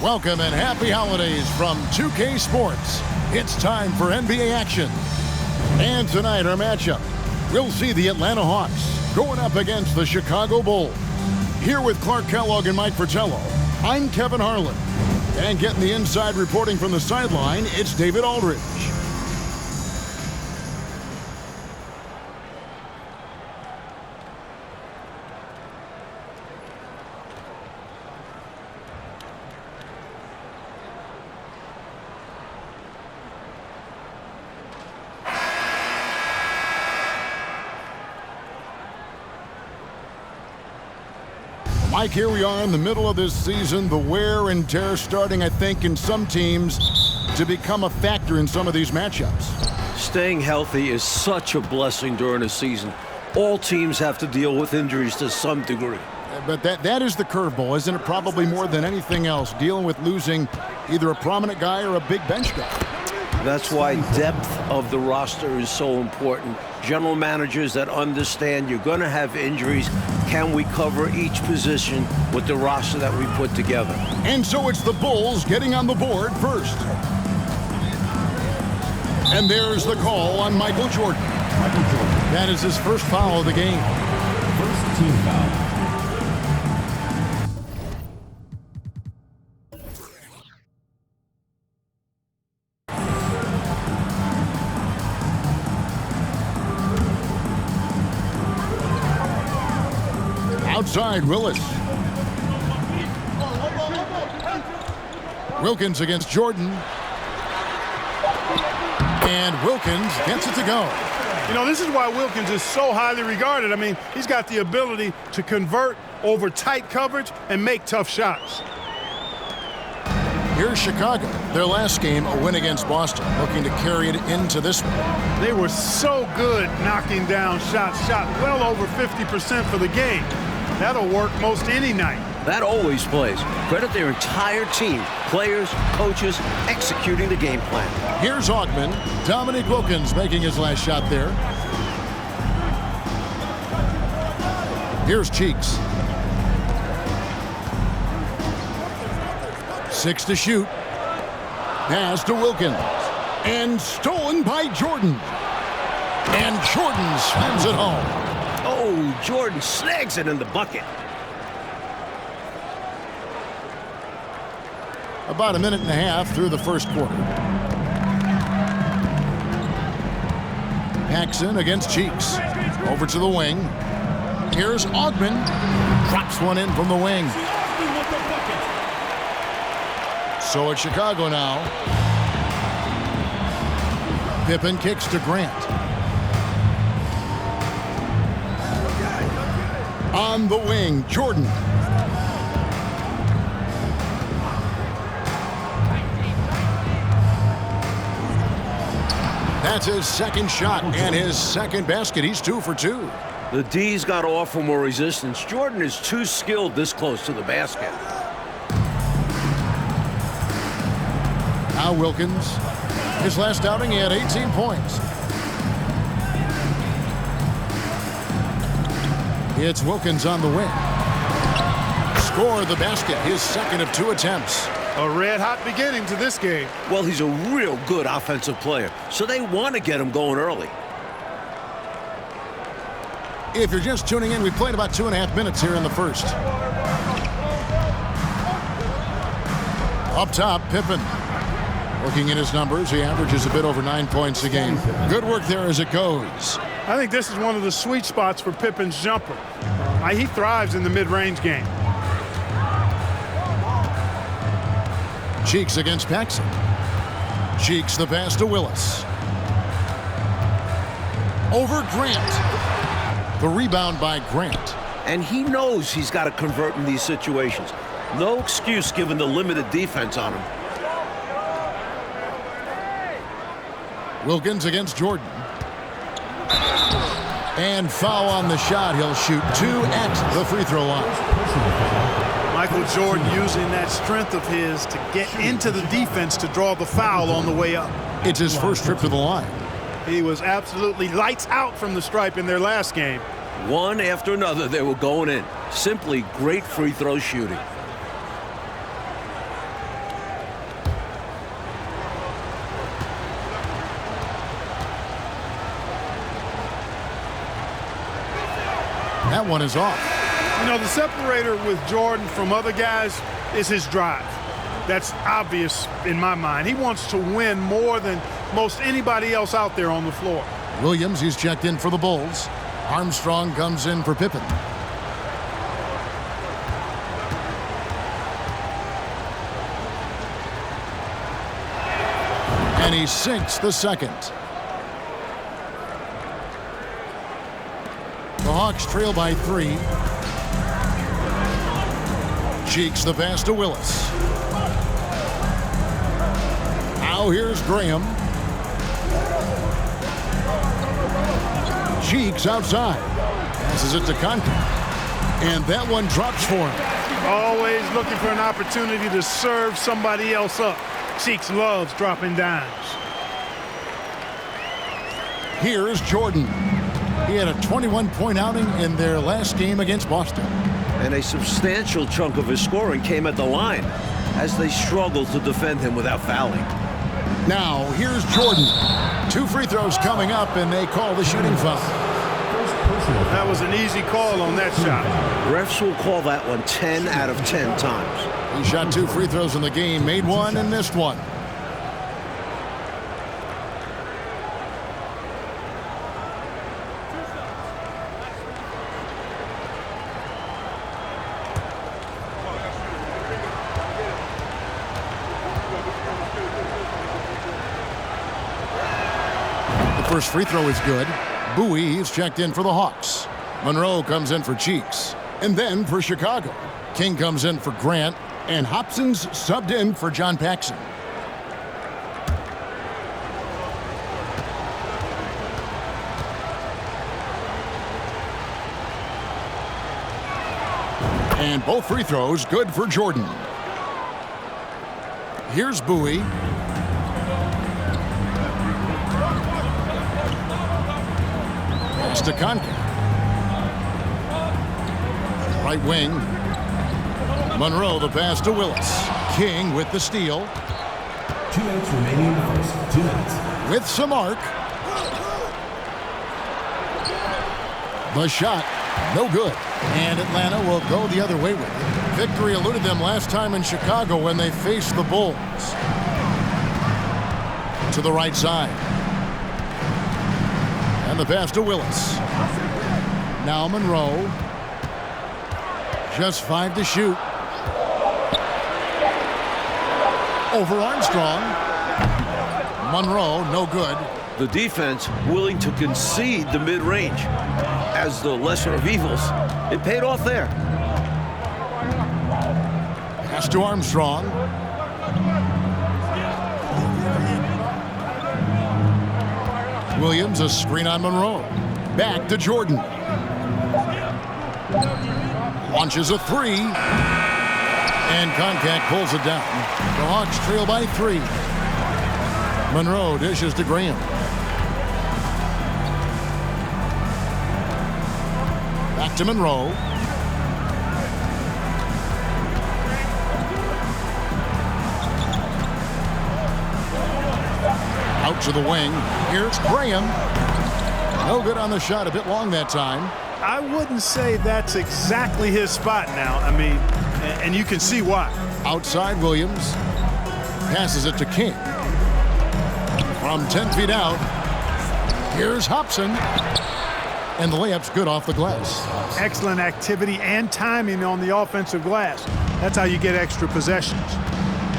Welcome and happy holidays from 2K Sports. It's time for NBA action. And tonight our matchup, we'll see the Atlanta Hawks going up against the Chicago Bulls. Here with Clark Kellogg and Mike Fratello, I'm Kevin Harlan. And getting the inside reporting from the sideline, it's David Aldridge. Mike, here we are in the middle of this season. The wear and tear starting, I think, in some teams to become a factor in some of these matchups. Staying healthy is such a blessing during a season. All teams have to deal with injuries to some degree. But that is the curveball, isn't it? Probably more than anything else, dealing with losing either a prominent guy or a big bench guy. That's why depth of the roster is so important. General managers that understand you're going to have injuries. Can we cover each position with the roster that we put together? And so it's the Bulls getting on the board first. And there's the call on Michael Jordan. That is his first foul of the game. First team foul. Outside, Willis. Wilkins against Jordan. And Wilkins gets it to go. You know, this is why Wilkins is so highly regarded. I mean, he's got the ability to convert over tight coverage and make tough shots. Here's Chicago. Their last game, a win against Boston, looking to carry it into this one. They were so good knocking down shots, shot well over 50% for the game. That'll work most any night. That always plays. Credit their entire team, players, coaches, executing the game plan. Here's Augman. Dominique Wilkins making his last shot there. Here's Cheeks. 6 to shoot. Pass to Wilkins. And stolen by Jordan. And Jordan slams it home. Oh, Jordan snags it in the bucket. About a minute and a half through the first quarter. Paxson against Cheeks. Over to the wing. Here's Augman. Drops one in from the wing. So it's Chicago now. Pippen kicks to Grant. On the wing, Jordan. That's his second shot and his second basket. He's 2 for 2. The D's got to offer more resistance. Jordan is too skilled this close to the basket. Now Wilkins. His last outing, he had 18 points. It's Wilkins on the wing. Score the basket, his second of 2 attempts. A red-hot beginning to this game. Well, he's a real good offensive player, so they want to get him going early. If you're just tuning in, we played about 2.5 minutes here in the first. Up top, Pippen. Looking at his numbers, he averages a bit over 9 points a game. Good work there as it goes. I think this is one of the sweet spots for Pippen's jumper. He thrives in the mid-range game. Cheeks against Paxson. Cheeks the pass to Willis. Over Grant. The rebound by Grant. And he knows he's got to convert in these situations. No excuse given the limited defense on him. Wilkins against Jordan. And foul on the shot. He'll shoot 2 at the free throw line. Michael Jordan using that strength of his to get into the defense to draw the foul on the way up. It's his first trip to the line. He was absolutely lights out from the stripe in their last game. One after another, they were going in. Simply great free throw shooting. one is off. You know, the separator with Jordan from other guys is his drive. That's obvious in my mind. He wants to win more than most anybody else out there on the floor. Williams, he's checked in for the Bulls. Armstrong comes in for Pippen. And he sinks the second. The Hawks trail by 3. Cheeks the pass to Willis. Now here's Graham. Cheeks outside. Passes it to Conte. And that one drops for him. Always looking for an opportunity to serve somebody else up. Cheeks loves dropping dimes. Here's Jordan. He had a 21-point outing in their last game against Boston. And a substantial chunk of his scoring came at the line as they struggled to defend him without fouling. Now, here's Jordan. 2 free throws coming up, and they call the shooting foul. That was an easy call on that shot. Refs will call that one 10 out of 10 times. He shot 2 free throws in the game, made one and missed one. First free throw is good. Bowie is checked in for the Hawks. Monroe comes in for Cheeks. And then for Chicago, King comes in for Grant. And Hobson's subbed in for John Paxson. And both free throws good for Jordan. Here's Bowie. To Conte. Right wing. Monroe the pass to Willis. King with the steal. 2 minutes remaining in the first. 2 minutes. With some arc. The shot, no good. And Atlanta will go the other way with it. Victory eluded them last time in Chicago when they faced the Bulls. To the right side. And the pass to Willis. Now Monroe. Just 5 to shoot. Over Armstrong. Monroe, no good. The defense willing to concede the mid-range as the lesser of evils. It paid off there. Pass to Armstrong. Williams, a screen on Monroe. Back to Jordan. Launches a 3. And Concact pulls it down. The Hawks trail by 3. Monroe dishes to Graham. Back to Monroe. Out to the wing. Here's Graham. No good on the shot. A bit long that time. I wouldn't say that's exactly his spot now. I mean, and you can see why. Outside Williams. Passes it to King. From 10 feet out. Here's Hobson. And the layup's good off the glass. Excellent activity and timing on the offensive glass. That's how you get extra possessions.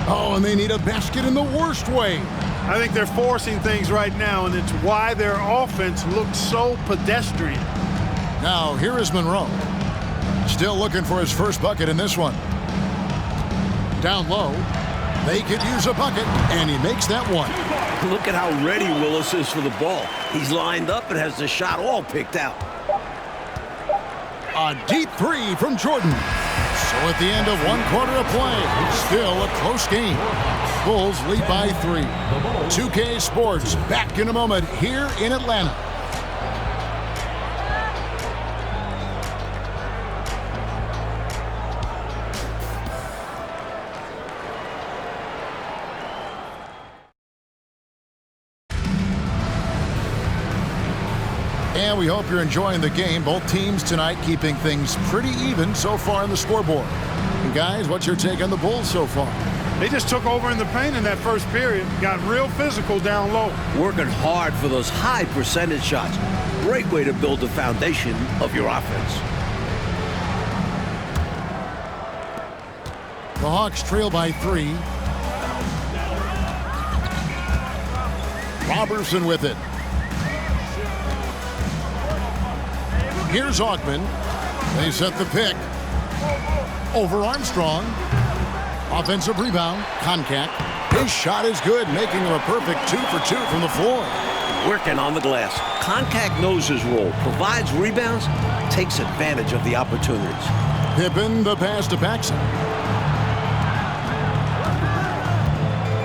Oh, and they need a basket in the worst way. I think they're forcing things right now, and it's why their offense looks so pedestrian. Now, here is Monroe. Still looking for his first bucket in this one. Down low. They could use a bucket, and he makes that one. Look at how ready Willis is for the ball. He's lined up and has the shot all picked out. A deep 3 from Jordan. So at the end of 1 quarter of play, still a close game. Bulls lead by 3. 2K Sports back in a moment here in Atlanta. And we hope you're enjoying the game. Both teams tonight keeping things pretty even so far on the scoreboard. And guys, what's your take on the Bulls so far? They just took over in the paint in that first period, got real physical down low. Working hard for those high percentage shots. Great way to build the foundation of your offense. The Hawks trail by 3. Robertson with it. Here's Augman. They set the pick. Over Armstrong. Offensive rebound. Contact. His shot is good, making him a perfect 2 for 2 from the floor. Working on the glass. Contact knows his role. Provides rebounds. Takes advantage of the opportunities. Pippen, the pass to Paxson.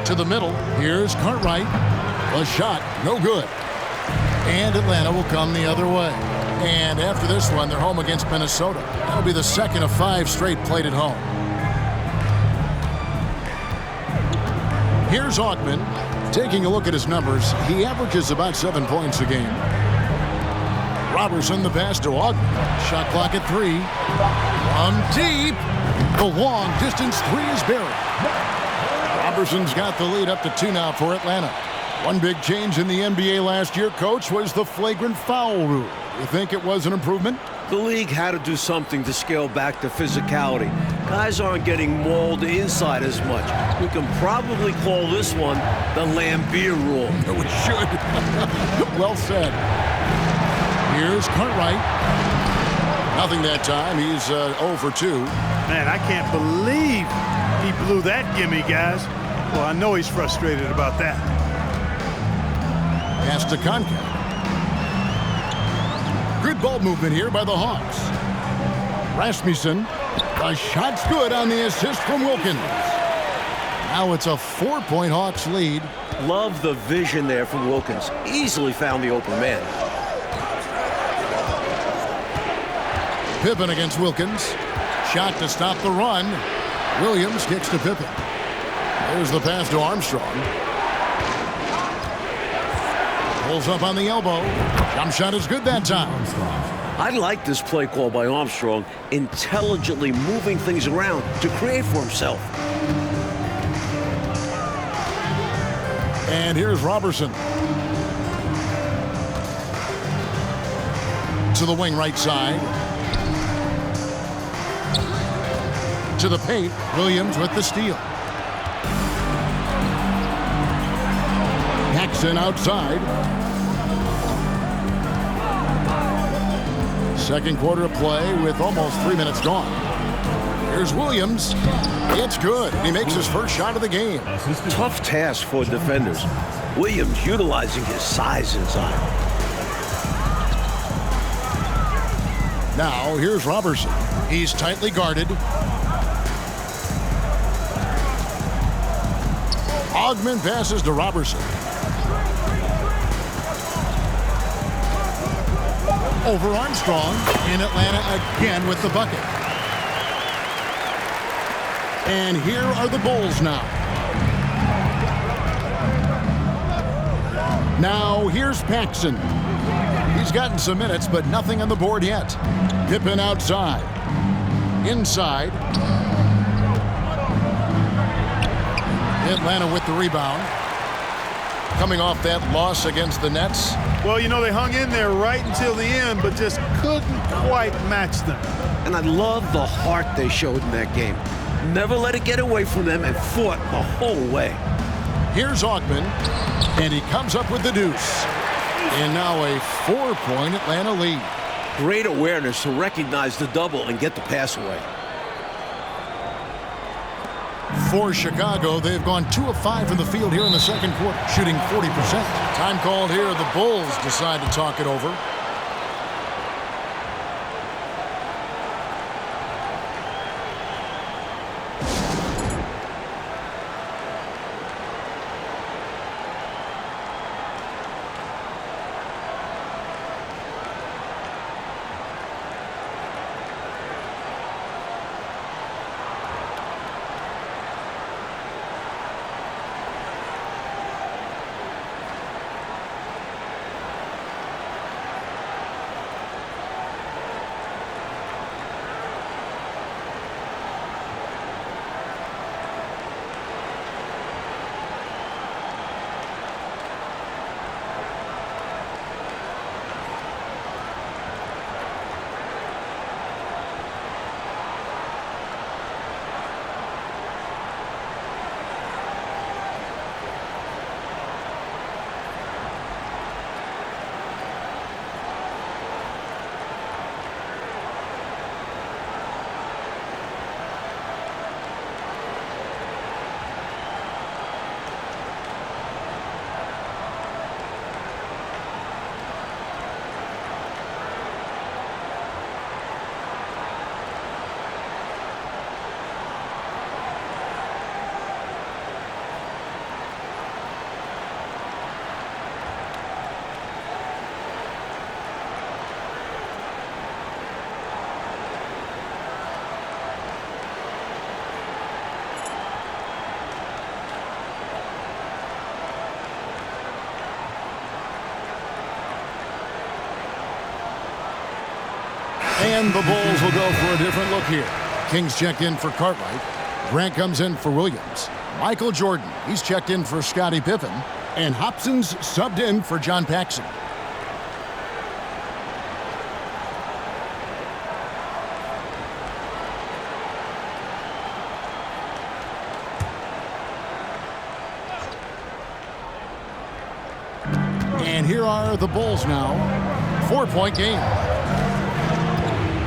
To the middle. Here's Cartwright. A shot. No good. And Atlanta will come the other way. And after this one, they're home against Minnesota. That'll be the second of 5 straight played at home. Here's Augman. Taking a look at his numbers, he averages about 7 points a game. Robertson, the pass to Augman. Shot clock at 3. From deep. The long distance 3 is buried. Robertson's got the lead up to 2 now for Atlanta. One big change in the NBA last year, Coach, was the flagrant foul rule. You think it was an improvement? The league had to do something to scale back the physicality. Guys aren't getting mauled inside as much. We can probably call this one the Lambeer rule. We should. Well said. Here's Cartwright. Nothing that time. He's 0 for 2. Man, I can't believe he blew that gimme, guys. Well, I know he's frustrated about that. Pass to Contact. Good ball movement here by the Hawks. Rasmussen. The shot's good on the assist from Wilkins. Now it's a 4-point Hawks lead. Love the vision there from Wilkins. Easily found the open man. Pippen against Wilkins. Shot to stop the run. Williams kicks to Pippen. There's the pass to Armstrong. Pulls up on the elbow. Jump shot is good that time. I like this play call by Armstrong, intelligently moving things around to create for himself. And here's Robertson. To the wing right side. To the paint. Williams with the steal. Paxson outside. Second quarter of play with almost 3 minutes gone. Here's Williams. It's good. He makes his first shot of the game. Tough task for defenders. Williams utilizing his size inside. Now here's Robertson. He's tightly guarded. Augman passes to Robertson. Over Armstrong, in Atlanta again with the bucket. And here are the Bulls now. Now here's Paxson. He's gotten some minutes, but nothing on the board yet. Pippen outside. Inside. Atlanta with the rebound. Coming off that loss against the Nets. Well, you know, they hung in there right until the end, but just couldn't quite match them. And I love the heart they showed in that game. Never let it get away from them and fought the whole way. Here's Augman, and he comes up with the deuce. And now a 4-point Atlanta lead. Great awareness to recognize the double and get the pass away. For Chicago, they've gone 2 of 5 from the field here in the second quarter, shooting 40%. Time called here. The Bulls decide to talk it over. And the Bulls will go for a different look here. King's checked in for Cartwright. Grant comes in for Williams. Michael Jordan, he's checked in for Scottie Pippen. And Hobson's subbed in for John Paxson. And here are the Bulls now. 4-point game.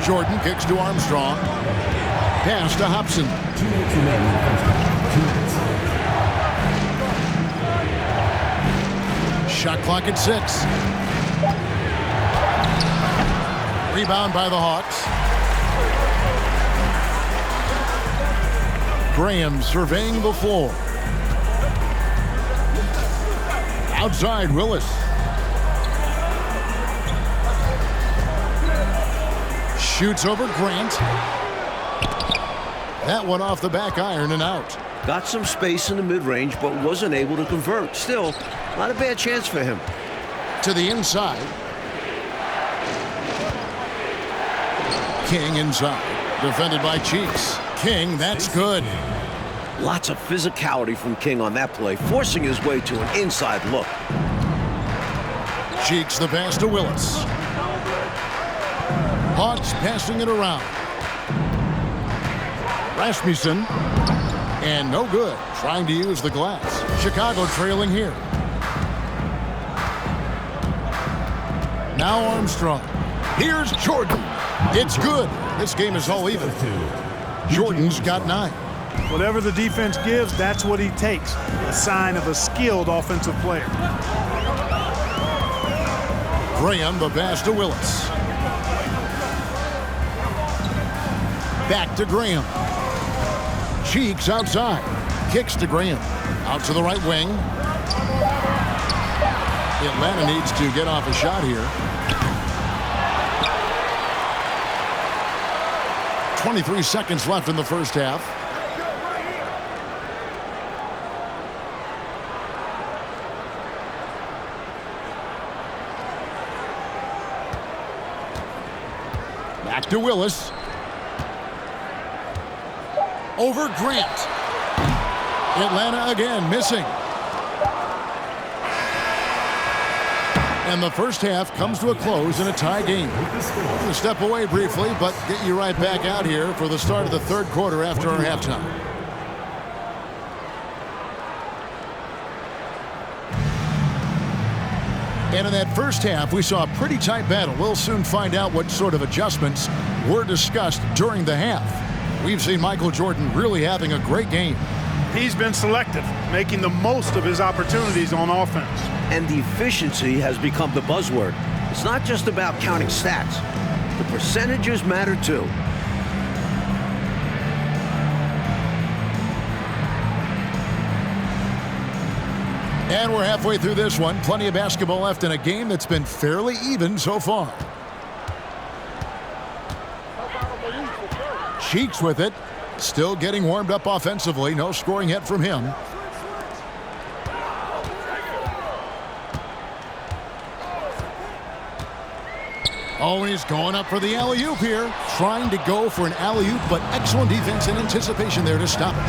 Jordan kicks to Armstrong. Pass to Hobson. 2 minutes remaining in the first half. 2 minutes. Shot clock at 6. Rebound by the Hawks. Graham surveying the floor. Outside, Willis. Shoots over Grant. That one off the back iron and out. Got some space in the mid-range, but wasn't able to convert. Still, not a bad chance for him. To the inside. King inside. Defended by Cheeks. King, that's good. Lots of physicality from King on that play, forcing his way to an inside look. Cheeks the pass to Willis. Hawks passing it around. Rasmussen. And no good. Trying to use the glass. Chicago trailing here. Now Armstrong. Here's Jordan. It's good. This game is all even. Jordan's got 9. Whatever the defense gives, that's what he takes. A sign of a skilled offensive player. Graham the pass to Willis. Back to Graham. Cheeks outside. Kicks to Graham. Out to the right wing. Atlanta needs to get off a shot here. 23 seconds left in the first half. Back to Willis. Over Grant. Atlanta again missing. And the first half comes to a close in a tie game. I'm going to step away briefly, but get you right back out here for the start of the third quarter after our halftime. And in that first half, we saw a pretty tight battle. We'll soon find out what sort of adjustments were discussed during the half. We've seen Michael Jordan really having a great game. He's been selective, making the most of his opportunities on offense. And efficiency has become the buzzword. It's not just about counting stats. The percentages matter too. And we're halfway through this one. Plenty of basketball left in a game that's been fairly even so far. Cheeks with it. Still getting warmed up offensively. No scoring yet from him. Oh, and he's going up for the alley-oop here. Trying to go for an alley-oop, but excellent defense and anticipation there to stop it.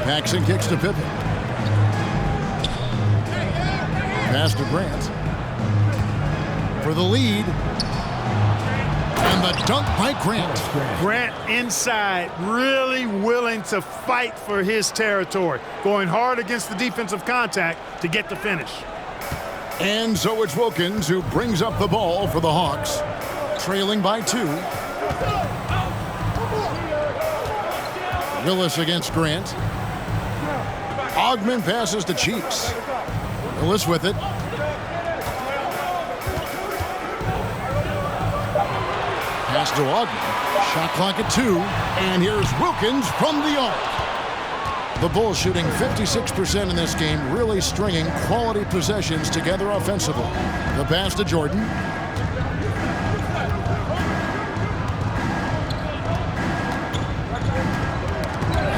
Paxson kicks to Pippen. Pass to Grant. For the lead. And the dunk by Grant. Grant inside, really willing to fight for his territory. Going hard against the defensive contact to get the finish. And so it's Wilkins who brings up the ball for the Hawks. Trailing by 2. Willis against Grant. Ogman passes to Cheeks. Willis with it. Pass to Ogman. Shot clock at 2. And here's Wilkins from the arc. The Bulls shooting 56% in this game, really stringing quality possessions together offensively. The pass to Jordan.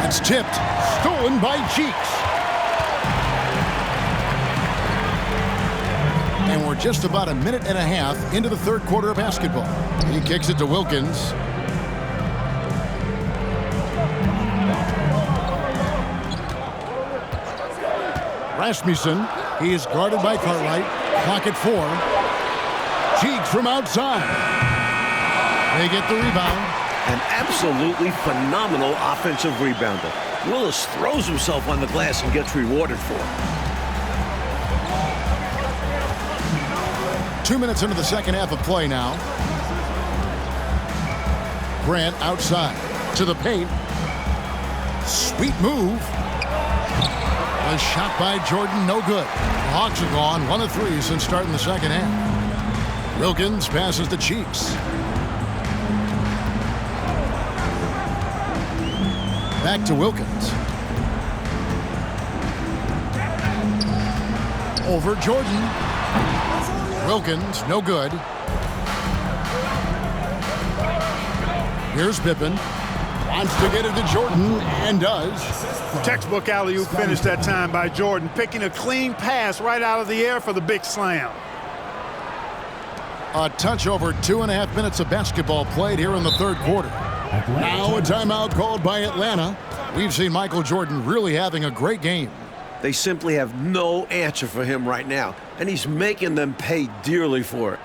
It's tipped. Stolen by Cheeks. And we're just about a minute and a half into the third quarter of basketball. He kicks it to Wilkins. Rasmussen, he is guarded by Cartwright. Clock at 4. Cheeks from outside. They get the rebound. An absolutely phenomenal offensive rebounder. Willis throws himself on the glass and gets rewarded for it. 2 minutes into the second half of play now. Grant outside to the paint. Sweet move. A shot by Jordan, no good. The Hawks are gone 1 of 3 since starting the second half. Wilkins passes to Cheeks. Back to Wilkins. Over Jordan. Wilkins, no good. Here's Pippen. Wants to get it to Jordan, and does. Textbook alley-oop finish that time by Jordan, picking a clean pass right out of the air for the big slam. A touch over 2.5 minutes of basketball played here in the third quarter. Now a timeout called by Atlanta. We've seen Michael Jordan really having a great game. They simply have no answer for him right now, and he's making them pay dearly for it.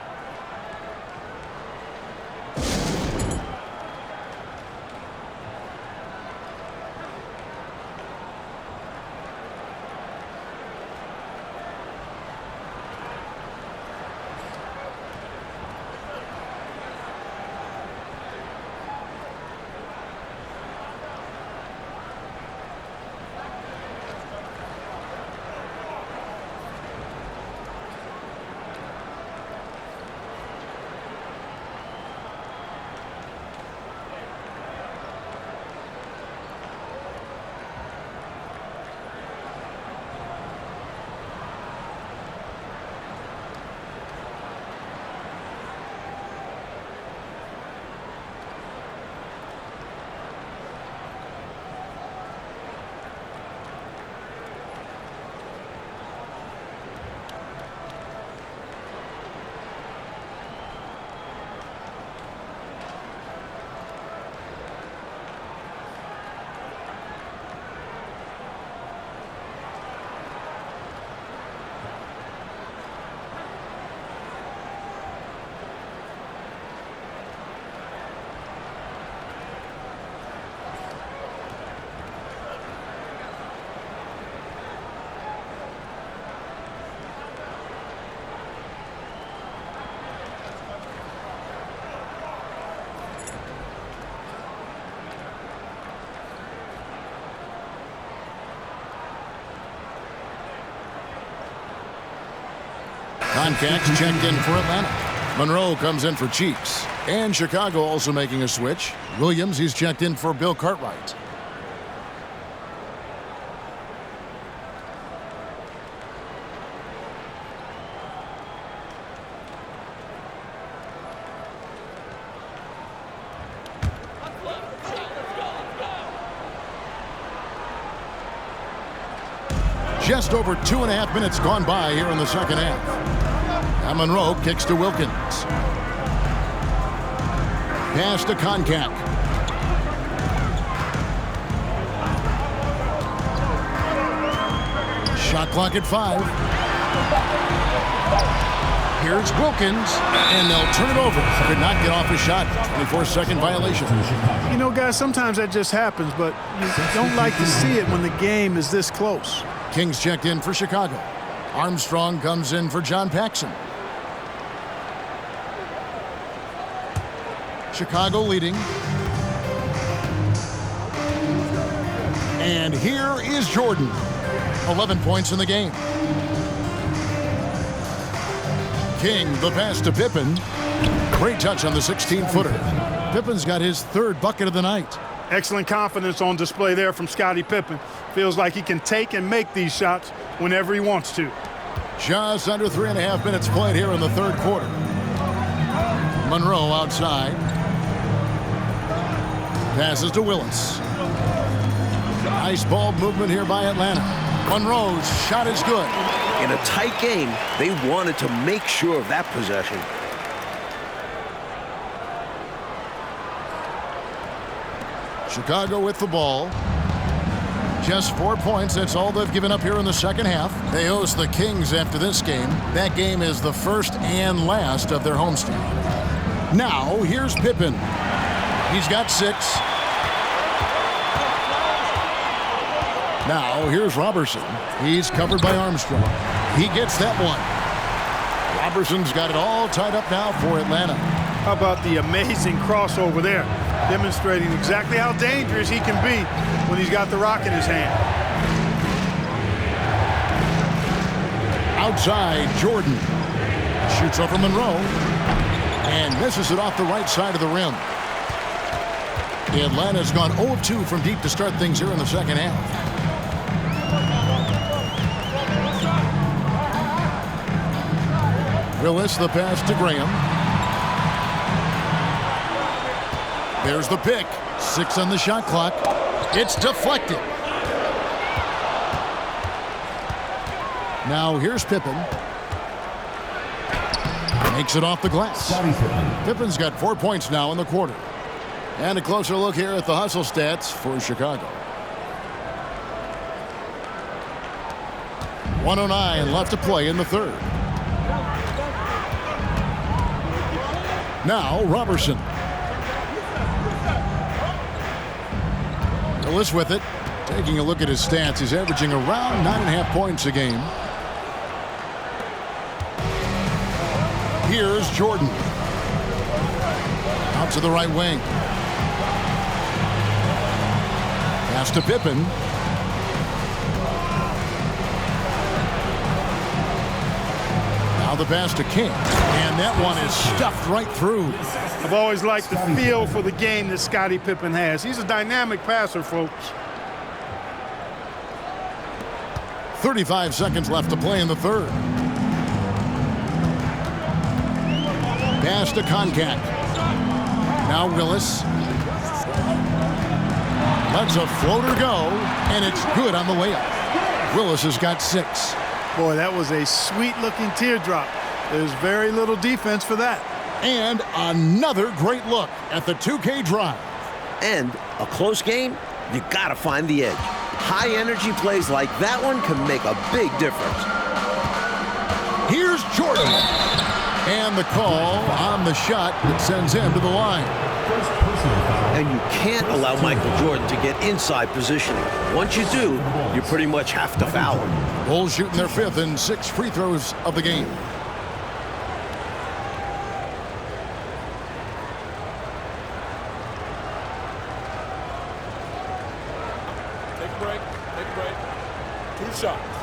Concax checked in for Atlanta. Monroe comes in for Cheeks. And Chicago also making a switch. Williams, he's checked in for Bill Cartwright. Just over 2.5 minutes gone by here in the second half. And Monroe kicks to Wilkins. Pass to Concac. Shot clock at 5. Here's Wilkins, and they'll turn it over. Could not get off a shot. 24-second violation. You know, guys, sometimes that just happens, but you don't like to see it when the game is this close. Kings checked in for Chicago. Armstrong comes in for John Paxson. Chicago leading. And here is Jordan. 11 points in the game. King, the pass to Pippen. Great touch on the 16-footer. Pippen's got his third bucket of the night. Excellent confidence on display there from Scottie Pippen. Feels like he can take and make these shots whenever he wants to. Just under 3.5 minutes played here in the third quarter. Monroe outside. Passes to Willis. Nice ball movement here by Atlanta. Monroe's shot is good. In a tight game, they wanted to make sure of that possession. Chicago with the ball. Just 4 points. That's all they've given up here in the second half. They host the Kings after this game. That game is the first and last of their homestand. Now, here's Pippen. He's got 6. Now, here's Robertson. He's covered by Armstrong. He gets that one. Robertson's got it all tied up now for Atlanta. How about the amazing crossover there, demonstrating exactly how dangerous he can be when he's got the rock in his hand. Outside, Jordan shoots over Monroe and misses it off the right side of the rim. Atlanta's gone 0 of 2 from deep to start things here in the second half. Willis, the pass to Graham. There's the pick. 6 on the shot clock. It's deflected. Now here's Pippen. Makes it off the glass. Pippen's got 4 points now in the quarter. And a closer look here at the hustle stats for Chicago. 1:09 left to play in the third. Now Robertson. Willis with it. Taking a look at his stats, he's averaging around 9.5 points a game. Here's Jordan. Out to the right wing. Pass to Pippen. Now the pass to King. And that one is stuffed right through. I've always liked the feel for the game that Scottie Pippen has. He's a dynamic passer, folks. 35 seconds left to play in the third. Pass to Concat. Now Willis. Lets a floater go, and it's good on the way up. Willis has got 6. Boy, that was a sweet-looking teardrop. There's very little defense for that. And another great look at the 2K drive. And a close game, you gotta find the edge. High-energy plays like that one can make a big difference. Here's Jordan. And the call on the shot that sends him to the line. And you can't allow Michael Jordan to get inside positioning. Once you do, you pretty much have to foul him. Bulls shooting their 5th and 6 free throws of the game. Take a break. Take a break. 2 shots.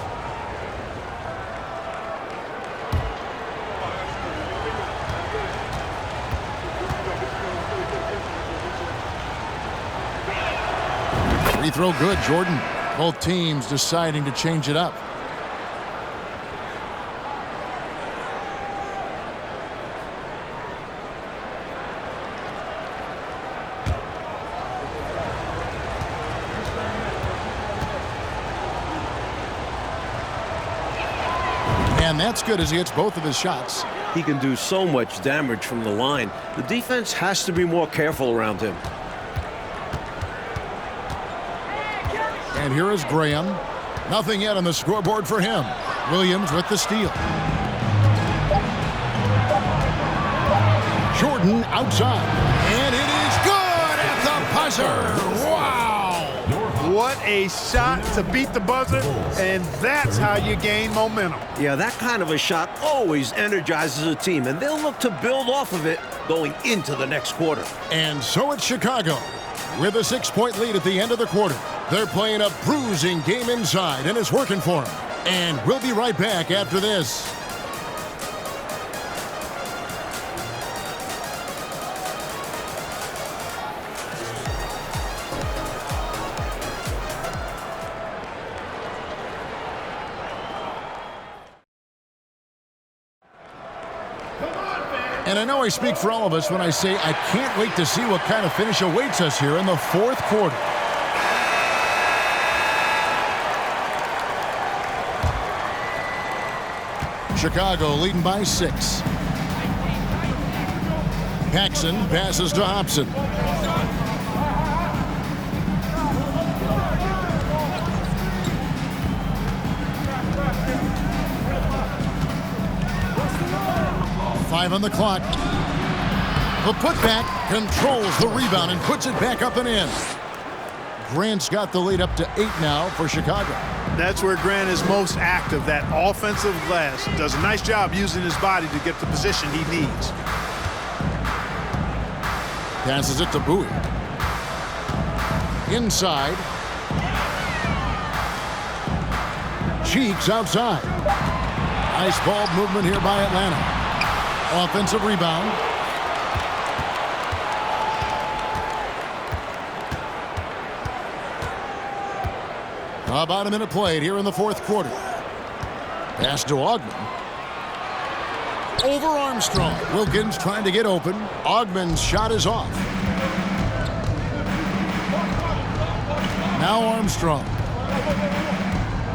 Free throw good, Jordan. Both teams deciding to change it up. And that's good as he hits both of his shots. He can do so much damage from the line. The defense has to be more careful around him. And here is Graham. Nothing yet on the scoreboard for him. Williams with the steal. Jordan outside. And it is good at the buzzer. Wow! What a shot to beat the buzzer, and that's how you gain momentum. Yeah, that kind of a shot always energizes a team, and they'll look to build off of it going into the next quarter. And so it's Chicago with a 6-point lead at the end of the quarter. They're playing a bruising game inside, and it's working for them. And we'll be right back after this. And I know I speak for all of us when I say I can't wait to see what kind of finish awaits us here in the fourth quarter. Chicago leading by 6. Paxson passes to Hobson. Five on the clock. The putback controls the rebound and puts it back up and in. Grant's got the lead up to 8 now for Chicago. That's where Grant is most active, that offensive glass. Does a nice job using his body to get the position he needs. Passes it to Bowie. Inside. Cheeks outside. Nice ball movement here by Atlanta. Offensive rebound. About a minute played here in the fourth quarter. Pass to Ogman. Over Armstrong. Wilkins trying to get open. Ogman's shot is off. Now Armstrong.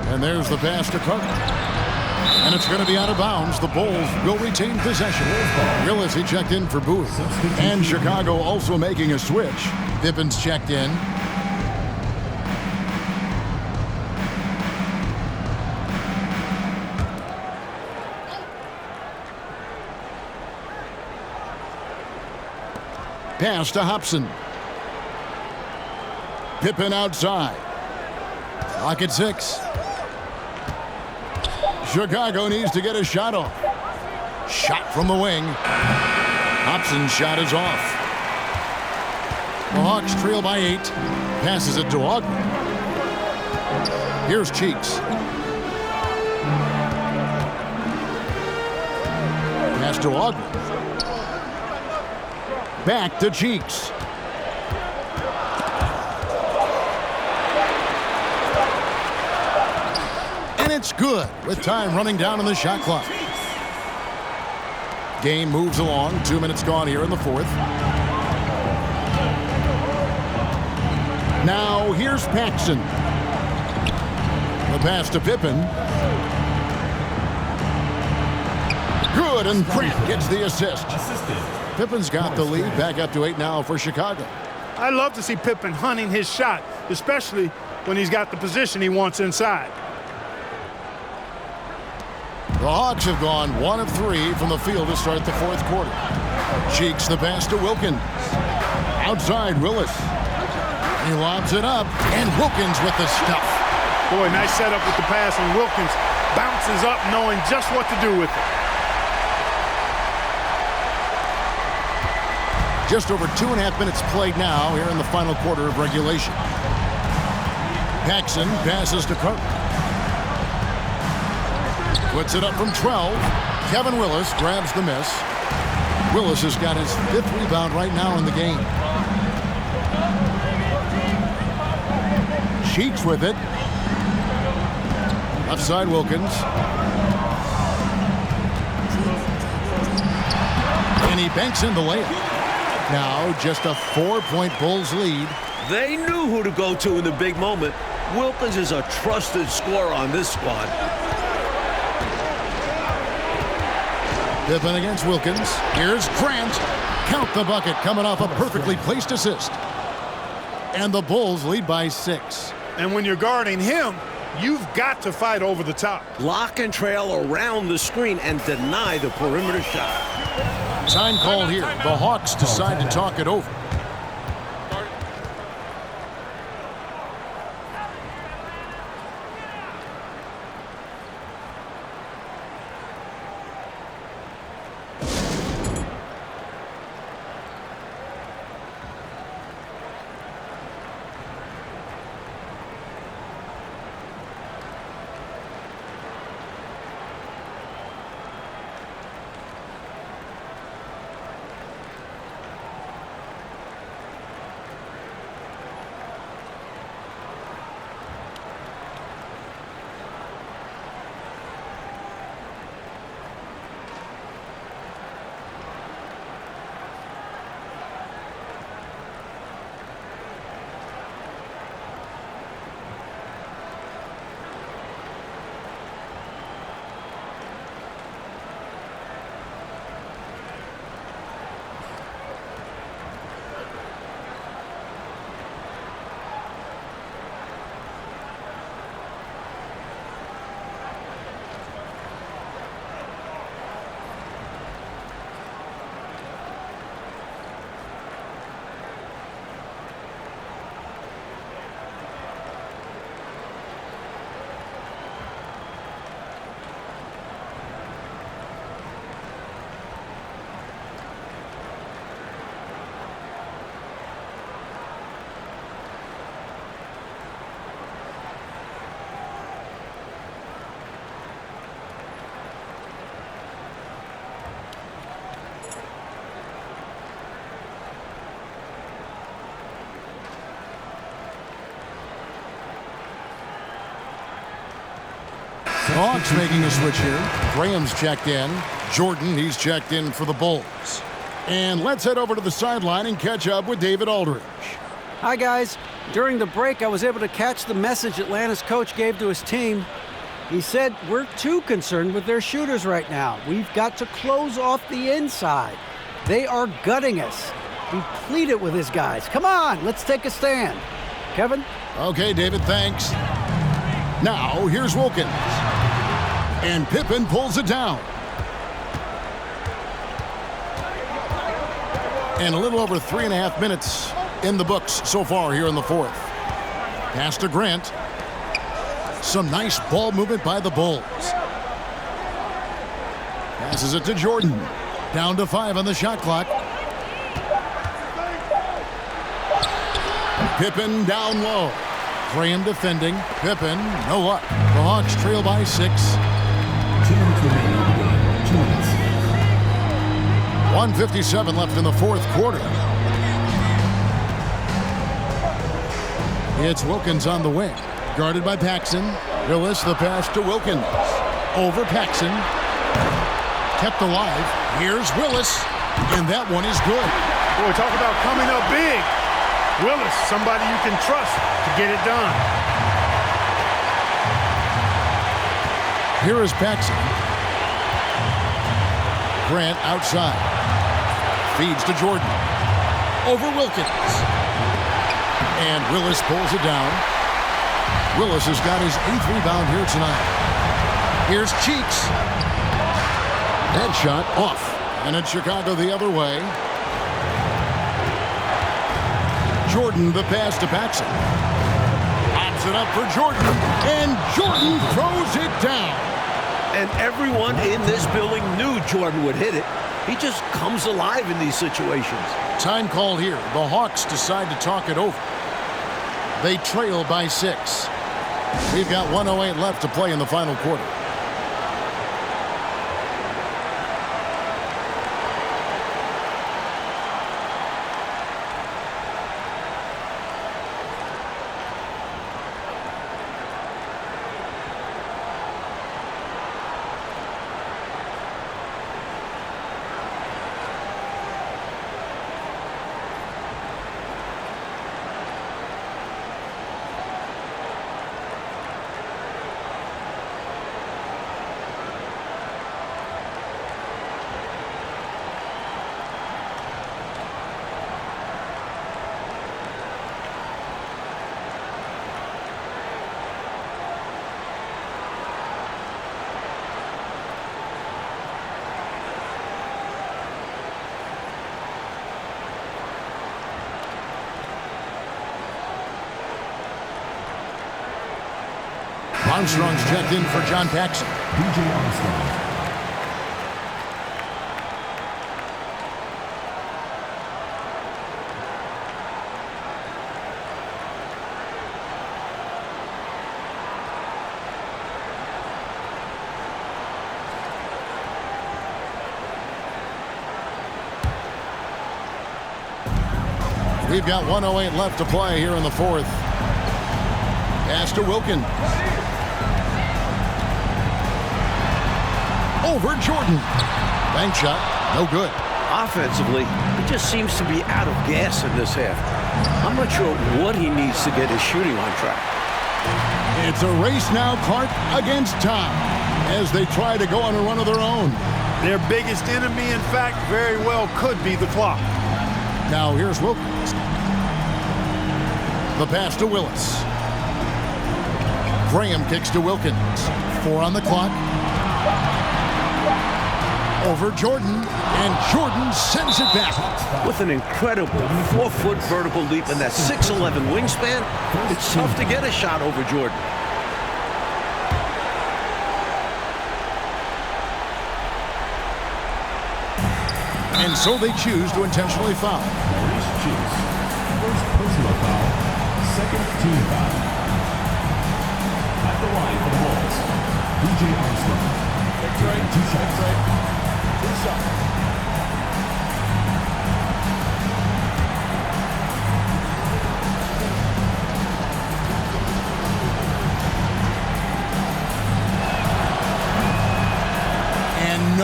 And there's the pass to Carter. And it's going to be out of bounds. The Bulls will retain possession. Willis, he checked in for Bowie. And Chicago also making a switch. Pippen's checked in. Pass to Hobson. Pippen outside. Clock at 6. Chicago needs to get a shot off. Shot from the wing. Hobson's shot is off. The Hawks trail by 8. Passes it to Ogden. Here's Cheeks. Pass to Ogden. Back to Cheeks. And it's good with time running down on the shot clock. Game moves along. 2 minutes gone here in the fourth. Now here's Paxson. The pass to Pippen. Good, and Grant gets the assist. Pippen's got the lead, back up to 8 now for Chicago. I love to see Pippen hunting his shot, especially when he's got the position he wants inside. The Hawks have gone 1 of 3 from the field to start the fourth quarter. Cheeks the pass to Wilkins. Outside Willis. He lobs it up, and Wilkins with the stuff. Boy, nice setup with the pass, and Wilkins bounces up knowing just what to do with it. Just over 2.5 minutes played now here in the final quarter of regulation. Paxson passes to Carter. Puts it up from 12. Kevin Willis grabs the miss. Willis has got his 5th rebound right now in the game. Cheeks with it. Left side Wilkins. And he banks in the layup. Now just a 4-point Bulls lead. They knew who to go to in the big moment. Wilkins is a trusted scorer on this squad. Pippen against Wilkins. Here's Grant. Count the bucket coming off a perfectly placed assist. And the Bulls lead by 6. And when you're guarding him, you've got to fight over the top. Lock and trail around the screen and deny the perimeter shot. Time call here. The Hawks decide to talk it over. Hawks making a switch here. Graham's checked in. Jordan, he's checked in for the Bulls. And let's head over to the sideline and catch up with David Aldridge. Hi, guys. During the break, I was able to catch the message Atlanta's coach gave to his team. He said, we're too concerned with their shooters right now. We've got to close off the inside. They are gutting us. He pleaded with his guys. Come on, let's take a stand. Kevin? Okay, David, thanks. Now, here's Wilkins. And Pippen pulls it down. And a little over 3.5 minutes in the books so far here in the fourth. Pass to Grant. Some nice ball movement by the Bulls. Passes it to Jordan. Down to 5 on the shot clock. Pippen down low. Graham defending. Pippen, no luck. The Hawks trail by 6. 2 minutes remaining in the game. 2 minutes. 1:57 left in the fourth quarter. It's Wilkins on the wing. Guarded by Paxson. Willis, the pass to Wilkins. Over Paxson. Kept alive. Here's Willis. And that one is good. Boy, talk about coming up big. Willis, somebody you can trust to get it done. Here is Paxson. Grant outside. Feeds to Jordan. Over Wilkins. And Willis pulls it down. Willis has got his 8th rebound here tonight. Here's Cheeks. That shot off. And it's Chicago the other way. Jordan, the pass to Paxson. Pops it up for Jordan. And Jordan throws it down. And everyone in this building knew Jordan would hit it. He just comes alive in these situations. Time call here. The Hawks decide to talk it over. They trail by 6. We've got 1:08 left to play in the final quarter. Armstrong's checked in for John Paxson. DJ Armstrong. We've got 1:08 left to play here in the fourth. Pass to Wilkins. Over Jordan. Bank shot, no good. Offensively, he just seems to be out of gas in this half. I'm not sure what he needs to get his shooting on track. It's a race now, Clark, against time as they try to go on a run of their own. Their biggest enemy, in fact, very well could be the clock. Now here's Wilkins. The pass to Willis. Graham kicks to Wilkins. 4 on the clock. Over Jordan, and Jordan sends it back. With an incredible 4-foot vertical leap and that 6'11" wingspan, it's tough to get a shot over Jordan. And so they choose to intentionally foul. Maurice Cheeks. First personal foul. Second team foul. At the line for the Bulls, DJ Armstrong. Taking 2 shots. 2 shots.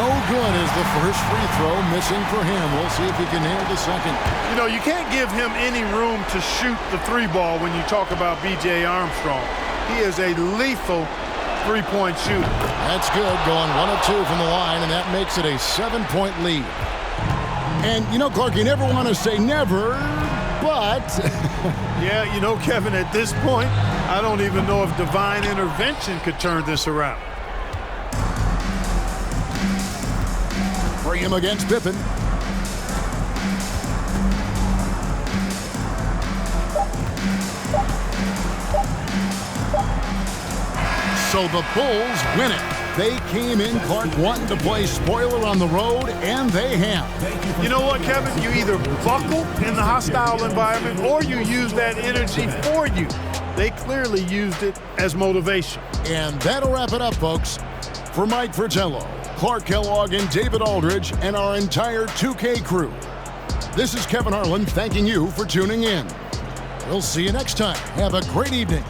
no good as the first free throw missing for him. We'll see if he can nail the second. You know, you can't give him any room to shoot the three ball when you talk about B.J. Armstrong. He is a lethal three-point shooter. That's good, going 1 of 2 from the line, and that makes it a 7-point lead. And, you know, Clark, you never want to say never, but... Yeah, you know, Kevin, at this point, I don't even know if divine intervention could turn this around. Bring him against Pippen. So the Bulls win it. They came in, Clark, wanting to play spoiler on the road, and they have. You know what, Kevin? You either buckle in the hostile environment or you use that energy for you. They clearly used it as motivation. And that'll wrap it up, folks. For Mike Fratello, Clark Kellogg, and David Aldridge, and our entire 2K crew, this is Kevin Harlan thanking you for tuning in. We'll see you next time. Have a great evening.